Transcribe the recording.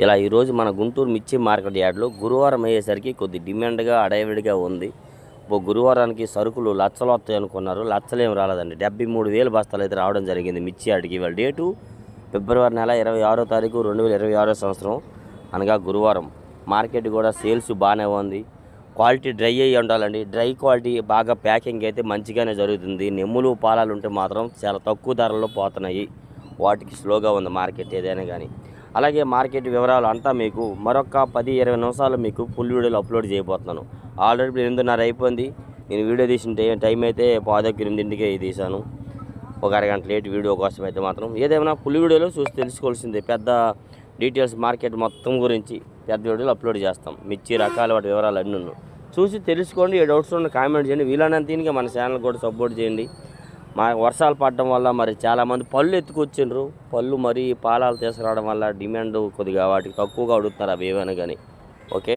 ఇలా ఈరోజు మన గుంటూరు మిర్చి మార్కెట్ యార్డ్లో గురువారం అయ్యేసరికి కొద్ది డిమాండ్గా అడవిడిగా ఉంది. గురువారానికి సరుకులు లచ్చలు వస్తాయి అనుకున్నారు, లచ్చలేం రాలేదండి. 73,000 బస్తాలు అయితే రావడం జరిగింది మిర్చి యార్డ్కి. ఇవాళ డేటు ఫిబ్రవరి నెల 26వ తారీఖు 2026 సంవత్సరం, అనగా గురువారం. మార్కెట్ కూడా సేల్స్ బాగానే ఉంది. క్వాలిటీ డ్రై అయ్యి ఉండాలండి. డ్రై క్వాలిటీ బాగా ప్యాకింగ్ అయితే మంచిగానే జరుగుతుంది. నెమ్ములు పాలాలు ఉంటే మాత్రం చాలా తక్కువ ధరల్లో పోతున్నాయి. వాటికి స్లోగా ఉంది మార్కెట్ ఏదైనా కానీ. అలాగే మార్కెట్ వివరాలు అంతా మీకు మరొక 10-20 నిమిషాలు మీకు ఫుల్ వీడియోలు అప్లోడ్ చేయబోతున్నాను. ఆల్రెడీ 8:30 అయిపోయింది. నేను వీడియో తీసిన టైం అయితే 8:15కే తీశాను. ఒక అరగంట లేట్ వీడియో కోసం అయితే మాత్రం. ఏదేమైనా ఫుల్ వీడియోలో చూసి తెలుసుకోవాల్సిందే. పెద్ద డీటెయిల్స్ మార్కెట్ మొత్తం గురించి పెద్ద వీడియోలు అప్లోడ్ చేస్తాం. మిర్చి రకాల వాటి వివరాలు అన్నీ చూసి తెలుసుకోండి. ఏ డౌట్స్ ఉన్న కామెంట్ చేయండి. వీలైనంత దీనికి మన ఛానల్ కూడా సపోర్ట్ చేయండి. వర్షాలు పడడం వల్ల మరి చాలామంది పళ్ళు ఎత్తుకొచ్చిండ్రు. పళ్ళు మరి పాలాలు తీసుకురావడం వల్ల డిమాండ్ కొద్దిగా వాటికి తక్కువగా అడుగుతున్నారు అవి ఏమైనా కానీ. ఓకే.